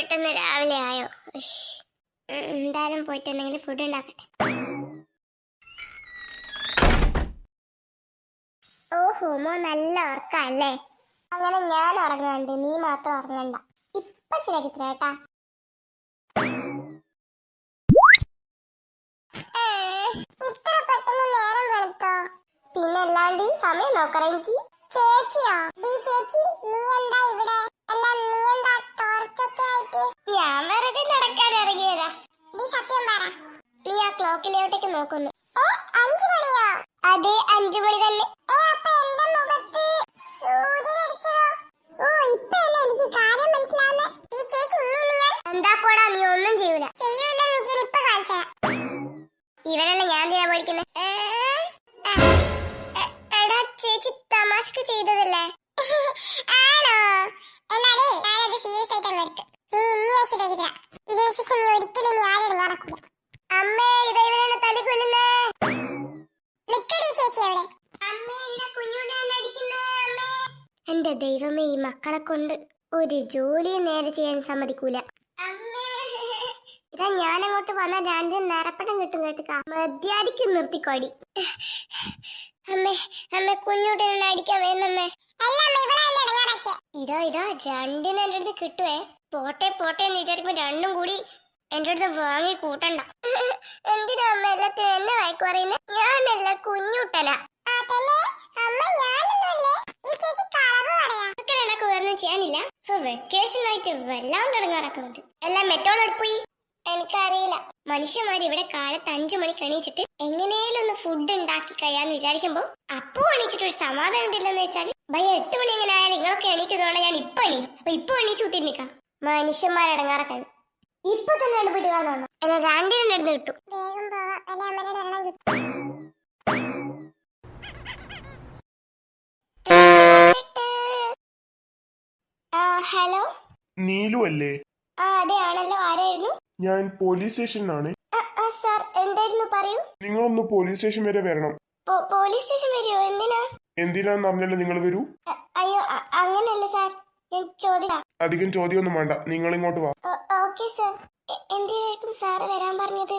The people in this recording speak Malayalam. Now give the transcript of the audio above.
പെട്ടെന്ന് രാവിലെ ആയോ? എന്തായാലും പോയിട്ട് എന്തെങ്കിലും ഫുഡ് ഉണ്ടാക്കട്ടെ. ഓഹോ, മോ നല്ല ഉറക്കല്ലേ? അങ്ങനെ ഞാൻ ഉറങ്ങാണ്ട്, നീ മാത്രം ഉറങ്ങണ്ട. ഇപ്പൊ ശരിയാക്കി തരാട്ടാ. ഇത്ര പെട്ടെന്ന് നേരം വെളുത്തോ? പിന്നെ അല്ലാണ്ട് സമയം നോക്കറേഞ്ചി. ചേച്ചിയോ? ചേച്ചി നീ എന്താ ഇവിടെ? നീ എന്താ ടോർച്ചൊക്കെ ആയിട്ട്? ഞാൻ വെറുതെ നടക്കാൻ ഇറങ്ങിയതാ. സത്യം പറ, നീ ആ ക്ലോക്കിലോട്ടേക്ക് നോക്കുന്നു. 5 മണിയോ? അതെ, 5 മണി തന്നെ. അപ്പൊ എന്റെ മുഖത്ത് സൂര്യൻ അടിച്ചതോ? ഓ, ഇപ്പഴല്ലേ എനിക്ക് കാര്യം മനസ്സിലാവുന്നേ. ഈ ചേച്ചി എന്താ പോടാ, നീ ഒന്നും ചെയ്യൂല. ചെയ്യൂലെന്ന് എനിക്ക് ഇപ്പൊ കാണിച്ചാ. ഇവനല്ല ഞാൻ എന്തിനാ പഠിക്കുന്നത്? എടാ ചേച്ചി തമാശക്ക് ചെയ്തതല്ലേ? ആണോ? എന്നാലേ ഞാനത് സീരിയസ് ആയിട്ടാണ് എടുത്ത്. നീ ഇനി ശരിയാക്കി തരാം. ഇതിനു ശേഷം നീ ഒരിക്കലും നീ ആരും നടക്കൂല. അമ്മേ, ഇതെവിടെയാണ് തലി കൊല്ലുന്നേ? നിക്കടി ചേച്ചി എവിടെ? അമ്മേ, ഇതാ കുഞ്ഞുണ്ടാണ് അടിക്കുന്നേ. അമ്മേ, എന്റെ ദൈവമേ, ഈ മക്കളെ കൊണ്ട് ഒരു ജോലി നേരെ ചെയ്യാൻ സമ്മതിക്കൂല. ഇതാ ഞാൻ അങ്ങോട്ട് വന്ന 2 നേരപ്പടം കിട്ടും കേട്ടുക. മര്യാദക്ക് നിർത്തിക്കോടി. അമ്മേ, അമ്മ കുഞ്ഞുട്ടനെ അടിക്കാൻ വേന്നമ്മേ. ഇതാ 2 എന്റെ അടുത്ത് കിട്ടുവേ. പോട്ടെ പോട്ടെ എന്ന് വിചാരിക്കുമ്പോ 2 കൂടി എന്റെ അടുത്ത് വാങ്ങി കൂട്ടണ്ട. എന്തിനാ അമ്മ എല്ലാത്തിനും എന്നെ വഴക്ക് പറയുന്നത്? ഞാനല്ല, കുഞ്ഞുട്ടനാ. ഒന്നും ചെയ്യാനില്ല. വെക്കേഷൻ ആയിട്ട് വല്ലാണ്ട് ഇറങ്ങാറക്കുന്നുണ്ട്. എല്ലാം മെറ്റോളോട് പോയി. എനിക്കറിയില്ല, മനുഷ്യന്മാർ ഇവിടെ കാലത്ത് 5 മണിക്ക് എണീച്ചിട്ട് എങ്ങനെയും ഒന്ന് ഫുഡ് ഉണ്ടാക്കി കഴിയാന്ന് വിചാരിക്കുമ്പോ അപ്പോ എണീച്ചിട്ട് ഒരു സമാധാനം ഇല്ലെന്ന് വെച്ചാൽ 8 മണി എങ്ങനെ ആയാലും നിങ്ങളൊക്കെ എണീക്കുന്നതുകൊണ്ട് ഞാൻ ഇപ്പൊ എണീച്ചു. അപ്പൊ ഇപ്പൊ എണീച്ചു കൂട്ടിരിക്കാം. മനുഷ്യന്മാരടങ്ങാറൊക്കെ ഇപ്പൊ തന്നെ പോയിട്ട് കാണുന്നു. അല്ല, 2 അടുത്ത് കിട്ടും. വേഗം പോവാ, അല്ല അമ്മേനെ വെള്ളം കിട്ടും. ഹലോ, നീലു അല്ലേ? അതെ ആണല്ലോ. ആരായിരുന്നു? ഞാൻ പോലീസ് സ്റ്റേഷനിലാണ്. സാർ, എന്തായിരുന്നു പറയൂ. നിങ്ങളൊന്ന് പോലീസ് സ്റ്റേഷൻ വരെ വരണം. പോലീസ് സ്റ്റേഷൻ വരുമോ? എന്തിനാ? എന്തിനാന്ന് പറഞ്ഞാലും നിങ്ങൾ വരൂ. അയ്യോ, അങ്ങനല്ല സാർ, ഞാൻ ചോദിക്കാം. അധികം ചോദ്യമൊന്നും വേണ്ട, നിങ്ങൾ ഇങ്ങോട്ട് വാ. Okay sir. എന്തിനായിരിക്കും സാറ് വരാൻ പറഞ്ഞത്?